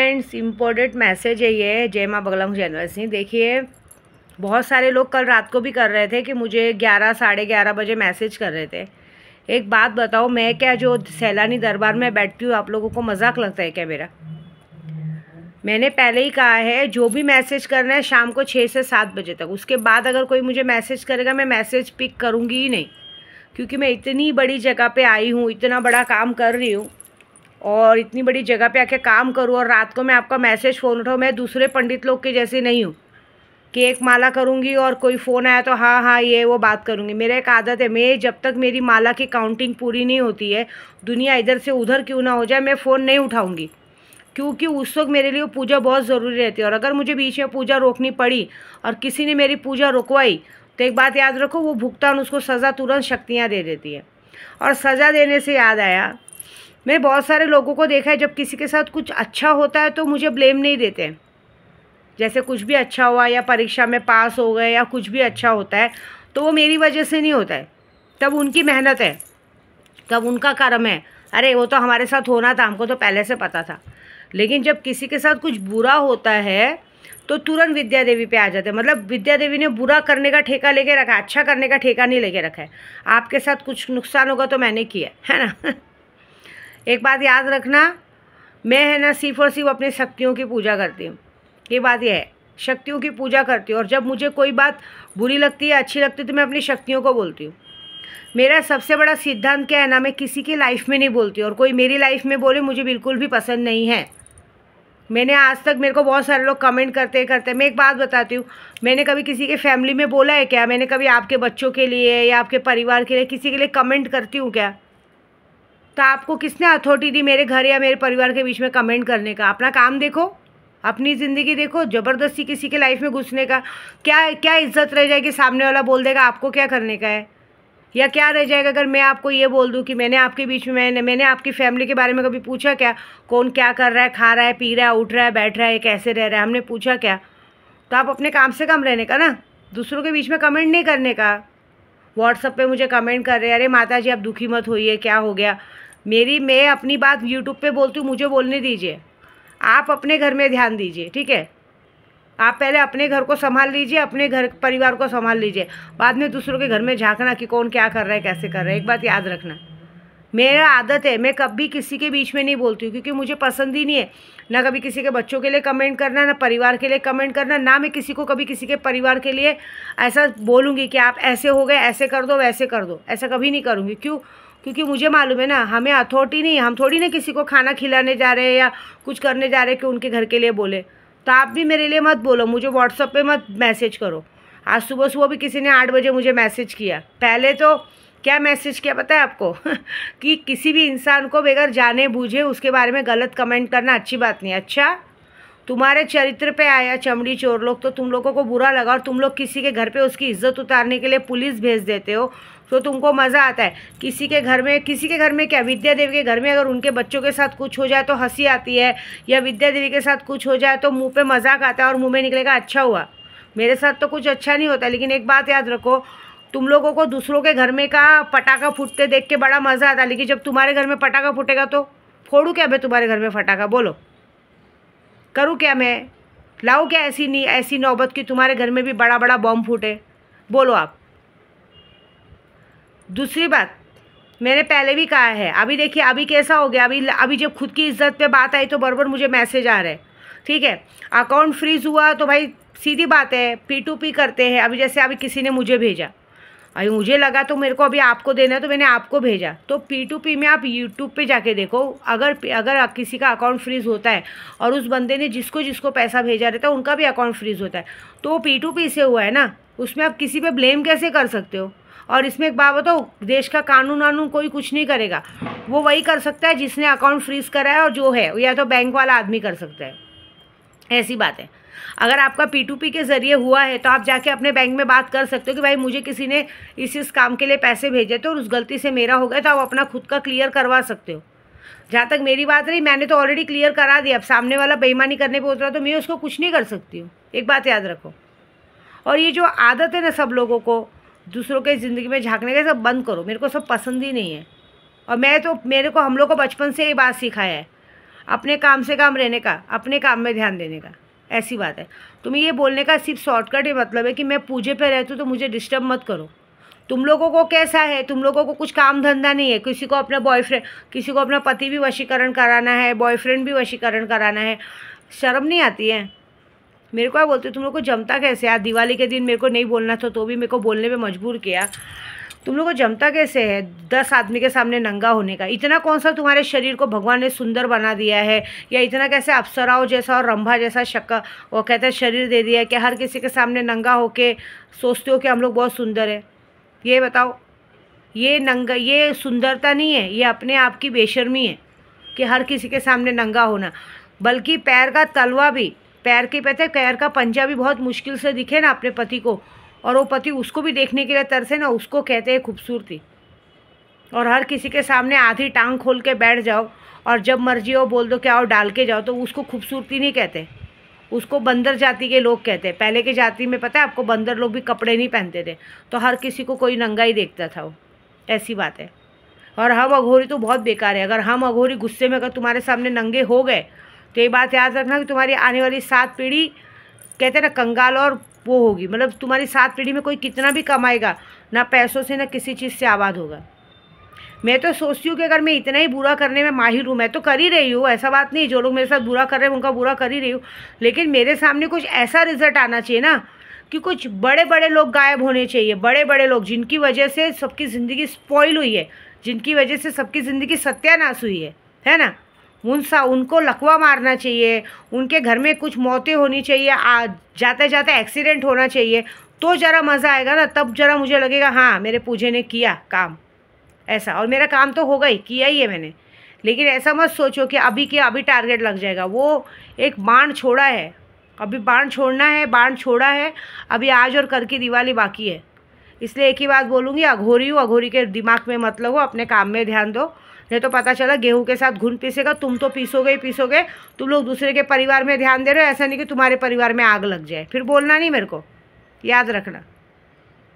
Friends, important message है ये जय माँ बगला चैनल से। देखिए, बहुत सारे लोग कल रात को भी कर रहे थे कि मुझे 11 साढ़े 11 बजे मैसेज कर रहे थे। एक बात बताओ, मैं क्या जो सैलानी दरबार में बैठती हूँ, आप लोगों को मजाक लगता है क्या मेरा? मैंने पहले ही कहा है, जो भी मैसेज करना है शाम को 6 से 7 बजे तक। उसके बाद अगर कोई मुझे मैसेज करेगा, मैं मैसेज पिक करूँगी ही नहीं, क्योंकि मैं इतनी बड़ी जगह पे आई हूँ, इतना बड़ा काम कर रही हूँ, और इतनी बड़ी जगह पे आके काम करूँ और रात को मैं आपका मैसेज फ़ोन उठाऊँ। मैं दूसरे पंडित लोग के जैसे नहीं हूँ कि एक माला करूँगी और कोई फ़ोन आया तो हाँ हाँ ये वो बात करूँगी। मेरा एक आदत है, मैं जब तक मेरी माला की काउंटिंग पूरी नहीं होती है, दुनिया इधर से उधर क्यों ना हो जाए, मैं फ़ोन नहीं उठाऊँगी, क्योंकि उस वक्त मेरे लिए पूजा बहुत ज़रूरी रहती है। और अगर मुझे बीच में पूजा रोकनी पड़ी और किसी ने मेरी पूजा रुकवाई, तो एक बात याद रखो, वो भुगतान, उसको सज़ा तुरंत शक्तियाँ दे देती है। और सज़ा देने से याद आया, मैंने बहुत सारे लोगों को देखा है, जब किसी के साथ कुछ अच्छा होता है तो मुझे ब्लेम नहीं देते। जैसे कुछ भी अच्छा हुआ या परीक्षा में पास हो गए या कुछ भी अच्छा होता है, तो वो मेरी वजह से नहीं होता है, तब उनकी मेहनत है, तब उनका कर्म है। अरे वो तो हमारे साथ होना था, हमको तो पहले से पता था। लेकिन जब किसी के साथ कुछ बुरा होता है तो तुरंत विद्या देवी पे आ जाते हैं। मतलब विद्या देवी ने बुरा करने का ठेका लेके रखा है, अच्छा करने का ठेका नहीं लेके रखा है। आपके साथ कुछ नुकसान होगा तो मैंने किया है ना। एक बात याद रखना, मैं है ना सिर्फ और सिर्फ अपनी शक्तियों की पूजा करती हूँ। ये बात यह है, शक्तियों की पूजा करती हूँ, और जब मुझे कोई बात बुरी लगती है, अच्छी लगती है, तो मैं अपनी शक्तियों को बोलती हूँ। मेरा सबसे बड़ा सिद्धांत क्या है ना, मैं किसी की लाइफ में नहीं बोलती, और कोई मेरी लाइफ में बोले मुझे बिल्कुल भी पसंद नहीं है। मैंने आज तक, मेरे को बहुत सारे लोग कमेंट करते मैं एक बात बताती हूँ, मैंने कभी किसी के फैमिली में बोला है क्या? मैंने कभी आपके बच्चों के लिए या आपके परिवार के लिए किसी के लिए कमेंट करती हूँ क्या? तो आपको किसने अथॉरिटी दी मेरे घर या मेरे परिवार के बीच में कमेंट करने का? अपना काम देखो, अपनी ज़िंदगी देखो। ज़बरदस्ती किसी के लाइफ में घुसने का क्या क्या इज्जत रह जाएगी? सामने वाला बोल देगा आपको क्या करने का है, या क्या रह जाएगा अगर मैं आपको ये बोल दूं कि मैंने आपके बीच में मैंने आपकी फैमिली के बारे में कभी पूछा क्या? कौन क्या कर रहा है, खा रहा है, पी रहा है, उठ रहा है, बैठ रहा है, कैसे रह रहा है, हमने पूछा क्या? तो आप अपने काम से कम रहने का ना, दूसरों के बीच में कमेंट नहीं करने का। व्हाट्सअप पे मुझे कमेंट कर रहे हैं, अरे माता जी आप दुखी मत होइए, क्या हो गया? मैं अपनी बात यूट्यूब पे बोलती हूँ, मुझे बोलने दीजिए। आप अपने घर में ध्यान दीजिए, ठीक है? आप पहले अपने घर को संभाल लीजिए, अपने घर परिवार को संभाल लीजिए, बाद में दूसरों के घर में झांकना कि कौन क्या कर रहा है, कैसे कर रहा है। एक बात याद रखना, मेरा आदत है, मैं कभी किसी के बीच में नहीं बोलती हूँ, क्योंकि मुझे पसंद ही नहीं है ना कभी किसी के बच्चों के लिए कमेंट करना, ना परिवार के लिए कमेंट करना, ना मैं किसी को कभी किसी के परिवार के लिए ऐसा बोलूँगी कि आप ऐसे हो गए, ऐसे कर दो, वैसे कर दो। ऐसा कभी नहीं करूँगी। क्यों? क्योंकि मुझे मालूम है ना, हमें अथॉरिटी नहीं है, हम थोड़ी ना किसी को खाना खिलाने जा रहे हैं या कुछ करने जा रहे हैं कि उनके घर के लिए बोले। तो आप भी मेरे लिए मत बोलो, मुझे व्हाट्सअप पे मत मैसेज करो। आज सुबह सुबह भी किसी ने 8 बजे मुझे मैसेज किया। पहले तो क्या मैसेज किया पता है आपको? कि किसी भी इंसान को बगैर जाने बूझे उसके बारे में गलत कमेंट करना अच्छी बात नहीं। अच्छा, तुम्हारे चरित्र पे आया चमड़ी चोर लोग, तो तुम लोगों को बुरा लगा और तुम लोग किसी के घर पे उसकी इज्जत उतारने के लिए पुलिस भेज देते हो, तो तुमको मज़ा आता है। किसी के घर में क्या, विद्या देवी के घर में अगर उनके बच्चों के साथ कुछ हो जाए तो हंसी आती है, या विद्या देवी के साथ कुछ हो जाए तो मुंह पे मजाक आता है और मुंह में निकलेगा अच्छा हुआ। मेरे साथ तो कुछ अच्छा नहीं होता। लेकिन एक बात याद रखो, तुम लोगों को दूसरों के घर में का पटाखा फूटते देख के बड़ा मज़ा आता है, लेकिन जब तुम्हारे घर में पटाखा फूटेगा तो फोड़ूँ क्या मैं तुम्हारे घर में पटाखा? बोलो, करूँ क्या मैं? लाऊँ क्या ऐसी नौबत कि तुम्हारे घर में भी बड़ा बड़ा बॉम्ब फूटे? बोलो आप। दूसरी बात, मैंने पहले भी कहा है, अभी देखिए अभी कैसा हो गया, अभी जब खुद की इज्जत पे बात आई तो बराबर मुझे मैसेज आ रहे हैं, ठीक है? अकाउंट फ्रीज हुआ तो भाई सीधी बात है, P2P करते हैं। अभी जैसे अभी किसी ने मुझे भेजा, अभी मुझे लगा तो मेरे को अभी आपको देना है, तो मैंने आपको भेजा। तो P2P में आप यूट्यूब पे जाके देखो, अगर किसी का अकाउंट फ्रीज होता है और उस बंदे ने जिसको पैसा भेजा रहता है उनका भी अकाउंट फ्रीज होता है, तो वो P2P से हुआ है ना, उसमें आप किसी पे ब्लेम कैसे कर सकते हो? और इसमें एक बात बताओ, देश का कानून कोई कुछ नहीं करेगा, वो वही कर सकता है जिसने अकाउंट फ्रीज करा है, और जो है या तो बैंक वाला आदमी कर सकता है। ऐसी बात है। अगर आपका P2P के ज़रिए हुआ है तो आप जाके अपने बैंक में बात कर सकते हो कि भाई मुझे किसी ने इस काम के लिए पैसे भेजे थे और उस गलती से मेरा हो गया, तो आप अपना खुद का क्लियर करवा सकते हो। जहाँ तक मेरी बात रही, मैंने तो ऑलरेडी क्लियर करा दिया। अब सामने वाला बेईमानी करने पर उतरा तो मैं उसको कुछ नहीं कर सकती हूँ। एक बात याद रखो। और ये जो आदत है ना सब लोगों को दूसरों के ज़िंदगी में झांकने का, सब बंद करो। मेरे को सब पसंद ही नहीं है। और मेरे को हम लोग को बचपन से ये बात सिखाया है, अपने काम से काम रहने का, अपने काम में ध्यान देने का, ऐसी बात है। तुम्हें ये बोलने का सिर्फ शॉर्टकट ही मतलब है कि मैं पूजे पे रहती हूँ तो मुझे डिस्टर्ब मत करो। तुम लोगों को कैसा है, तुम लोगों को कुछ काम धंधा नहीं है, किसी को अपना बॉयफ्रेंड, किसी को अपना पति भी वशीकरण कराना है, बॉयफ्रेंड भी वशीकरण कराना है, शर्म नहीं आती है? मेरे को क्या बोलते हो, तुम लोग को जमता कैसे? आज दिवाली के दिन मेरे को नहीं बोलना था तो भी मेरे को बोलने पे मजबूर किया। तुम लोग को जमता कैसे है 10 आदमी के सामने नंगा होने का? इतना कौन सा तुम्हारे शरीर को भगवान ने सुंदर बना दिया है, या इतना कैसे अप्सराओं जैसा और रंभा जैसा शक्ल वो कहते हैं शरीर दे दिया है कि हर किसी के सामने नंगा होके सोचते हो कि हम लोग बहुत सुंदर है? ये बताओ, ये सुंदरता नहीं है, ये अपने आप की बेशर्मी है कि हर किसी के सामने नंगा होना। बल्कि पैर का तलवा भी, पैर के पता है, पैर का पंजा भी बहुत मुश्किल से दिखे ना अपने पति को, और वो पति उसको भी देखने के लिए तरसे ना, उसको कहते हैं खूबसूरती। और हर किसी के सामने आधी टांग खोल के बैठ जाओ और जब मर्जी हो बोल दो कि आओ डाल के जाओ, तो उसको खूबसूरती नहीं कहते, उसको बंदर जाति के लोग कहते हैं। पहले के जाति में पता है आपको, बंदर लोग भी कपड़े नहीं पहनते थे, तो हर किसी को कोई नंगा ही देखता था वो, ऐसी बात है। और हम अघोरी तो बहुत बेकार है। अगर हम अघोरी गुस्से में अगर तुम्हारे सामने नंगे हो गए तो ये बात याद रखना कि तुम्हारी आने वाली 7 पीढ़ी कहते हैं ना कंगाल और वो होगी, मतलब तुम्हारी 7 पीढ़ी में कोई कितना भी कमाएगा ना पैसों से ना किसी चीज़ से आबाद होगा। मैं तो सोचती हूँ कि अगर मैं इतना ही बुरा करने में माहिर हूँ, मैं तो कर ही रही हूँ, ऐसा बात नहीं, जो लोग मेरे साथ बुरा कर रहे हैं उनका बुरा कर ही रही हूँ, लेकिन मेरे सामने कुछ ऐसा रिजल्ट आना चाहिए ना कि कुछ बड़े बड़े लोग गायब होने चाहिए, बड़े बड़े लोग जिनकी वजह से सबकी ज़िंदगी स्पॉइल हुई है, जिनकी वजह से सबकी ज़िंदगी सत्यानाश हुई है ना, उनको लकवा मारना चाहिए, उनके घर में कुछ मौतें होनी चाहिए, जाते जाते एक्सीडेंट होना चाहिए, तो ज़रा मज़ा आएगा ना, तब ज़रा मुझे लगेगा हाँ मेरे पूजे ने किया काम ऐसा। और मेरा काम तो होगा ही, किया ही है मैंने। लेकिन ऐसा मत सोचो कि अभी के अभी टारगेट लग जाएगा, वो एक बाण छोड़ा है, अभी बाण छोड़ना है, बाण छोड़ा है, अभी आज और कल की दिवाली बाकी है। इसलिए एक ही बात बोलूँगी, अघोरी हूँ, अघोरी के दिमाग में मत लगो, अपने काम में ध्यान दो, नहीं तो पता चला गेहूं के साथ घुन पीसेगा, तुम तो पीसोगे ही पीसोगे। तुम लोग दूसरे के परिवार में ध्यान दे रहे हो, ऐसा नहीं कि तुम्हारे परिवार में आग लग जाए, फिर बोलना नहीं मेरे को, याद रखना।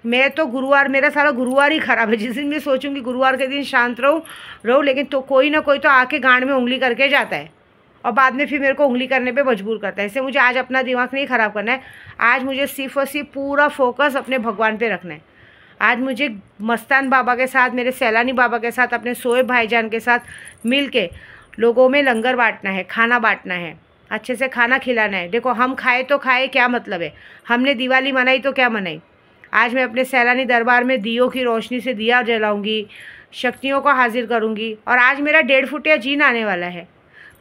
मैं तो गुरुवार, मेरा सारा गुरुवार ही ख़राब है। जिस दिन मैं सोचूंगी गुरुवार के दिन शांत रहूँ, लेकिन तो कोई ना कोई तो आके गांड में उंगली करके जाता है और बाद में फिर मेरे को उंगली करने पे मजबूर करता है। इससे मुझे आज अपना दिमाग नहीं ख़राब करना है, आज मुझे सिर्फ और सिर्फ पूरा फोकस अपने भगवान पे रखना है। आज मुझे मस्तान बाबा के साथ, मेरे सैलानी बाबा के साथ, अपने सोए भाईजान के साथ मिल के लोगों में लंगर बांटना है, खाना बांटना है, अच्छे से खाना खिलाना है। देखो हम खाए तो खाए, क्या मतलब है, हमने दिवाली मनाई तो क्या मनाई। आज मैं अपने सैलानी दरबार में दियों की रोशनी से दिया जलाऊंगी, शक्तियों को हाजिर करूंगी। और आज मेरा 1.5 फुटिया जीन आने वाला है।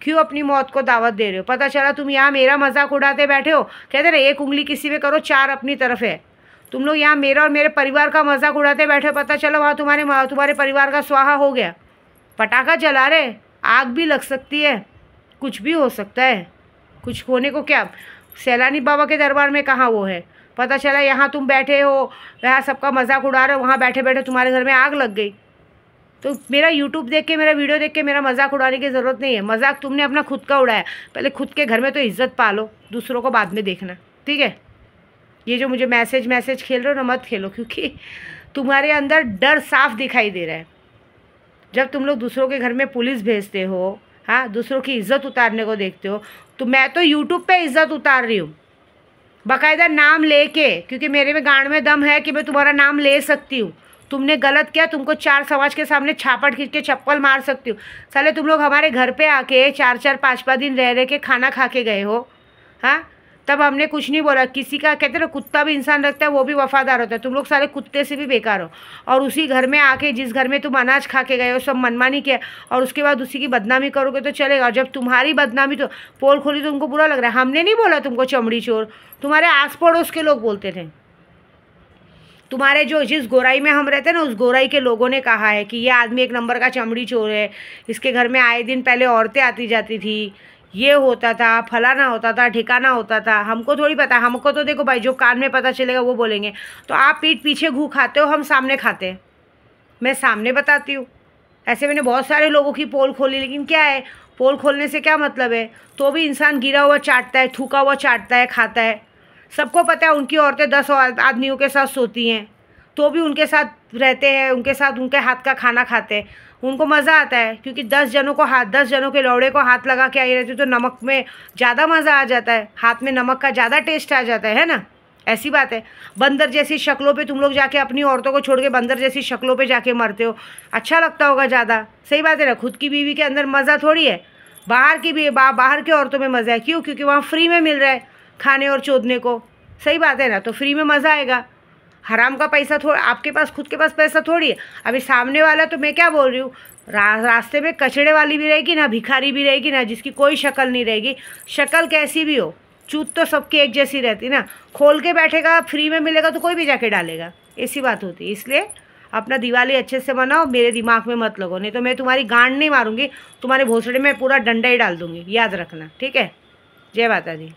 क्यों अपनी मौत को दावत दे रहे हो? पता चला तुम यहाँ मेरा मजाक उड़ाते बैठे हो, कहते रहे एक उंगली किसी पे करो 4 अपनी तरफ है। तुम लोग यहाँ मेरा और मेरे परिवार का मजाक उड़ाते बैठे हो, पता चला वहाँ तुम्हारे परिवार का स्वाहा हो गया। पटाखा जला रहे, आग भी लग सकती है, कुछ भी हो सकता है, कुछ होने को क्या। सैलानी बाबा के दरबार में कहाँ वो है, पता चला यहाँ तुम बैठे हो, यहाँ सबका मजाक उड़ा रहे हो, वहाँ बैठे बैठे तुम्हारे घर में आग लग गई। तो मेरा यूट्यूब देख के, मेरा वीडियो देख के मेरा मजाक उड़ाने की ज़रूरत नहीं है। मजाक तुमने अपना खुद का उड़ाया, पहले खुद के घर में तो इज्जत पालो, दूसरों को बाद में देखना, ठीक है। ये जो मुझे मैसेज खेल रहे हो ना, मत खेलो, क्योंकि तुम्हारे अंदर डर साफ दिखाई दे रहा है। जब तुम लोग दूसरों के घर में पुलिस भेजते हो, हाँ, दूसरों की इज्जत उतारने को देखते हो, तो मैं तो यूट्यूब पे इज्जत उतार रही हूँ बाकायदा नाम लेके, क्योंकि मेरे में गांड में दम है कि मैं तुम्हारा नाम ले सकती हूँ। तुमने गलत किया, तुमको 4 समाज के सामने छापट खींच के चप्पल मार सकती हूँ। साले तुम लोग हमारे घर पे आके 4-4 5-5 दिन रह के खाना खा के गए हो, हाँ, तब हमने कुछ नहीं बोला। किसी का कहते ना कुत्ता भी इंसान रखता है, वो भी वफादार होता है। तुम लोग सारे कुत्ते से भी बेकार हो। और उसी घर में आके, जिस घर में तुम अनाज खा के गए हो, सब मनमानी किया, और उसके बाद उसी की बदनामी करोगे तो चलेगा। और जब तुम्हारी बदनामी तो पोल खोली तो उनको बुरा लग रहा है। हमने नहीं बोला तुमको चमड़ी चोर, तुम्हारे आस पड़ोस के लोग बोलते थे। तुम्हारे जो जिस गोराई में हम रहते हैं ना, उस गोराई के लोगों ने कहा है कि ये आदमी 1 नंबर का चमड़ी चोर है, इसके घर में आए दिन पहले औरतें आती जाती थी, ये होता था, फलाना होता था, ठिकाना होता था। हमको थोड़ी पता, हमको तो देखो भाई, जो कान में पता चलेगा वो बोलेंगे। तो आप पीठ पीछे घू खाते हो, हम सामने खाते हैं। मैं सामने बताती हूँ। ऐसे मैंने बहुत सारे लोगों की पोल खोली, लेकिन क्या है, पोल खोलने से क्या मतलब है, तो भी इंसान गिरा हुआ चाटता है, थूका हुआ चाटता है, खाता है। सबको पता है उनकी औरतें 10 आदमियों के साथ सोती हैं, तो भी उनके साथ रहते हैं, उनके साथ उनके हाथ का खाना खाते हैं, उनको मज़ा आता है, क्योंकि 10 जनों के लौड़े को हाथ लगा के आई रहती तो नमक में ज़्यादा मज़ा आ जाता है, हाथ में नमक का ज़्यादा टेस्ट आ जाता है ना। ऐसी बात है। बंदर जैसी शक्लों पे तुम लोग जाके अपनी औरतों को छोड़ के बंदर जैसी शक्लों पे जाके मरते हो, अच्छा लगता होगा ज़्यादा। सही बात है ना। खुद की बीवी के अंदर मज़ा थोड़ी है, बाहर की भी बाहर के औरतों में मज़ा है। क्यों? क्योंकि वहाँ फ्री में मिल रहा है खाने और चोदने को। सही बात है ना। तो फ्री में मज़ा आएगा। हराम का पैसा थोड़ा आपके पास, खुद के पास पैसा थोड़ी है। अभी सामने वाला, तो मैं क्या बोल रही हूँ, रास्ते में कचड़े वाली भी रहेगी ना, भिखारी भी रहेगी ना, जिसकी कोई शक्ल नहीं रहेगी, शक्ल कैसी भी हो, चूत तो सबकी एक जैसी रहती ना। खोल के बैठेगा, फ्री में मिलेगा तो कोई भी जाके डालेगा, ऐसी बात होती है। इसलिए अपना दिवाली अच्छे से मनाओ, मेरे दिमाग में मत लगो, नहीं तो मैं तुम्हारी गांड नहीं मारूंगी, तुम्हारे भोसड़े में पूरा डंडा ही डाल दूंगी, याद रखना, ठीक है। जय माता दी।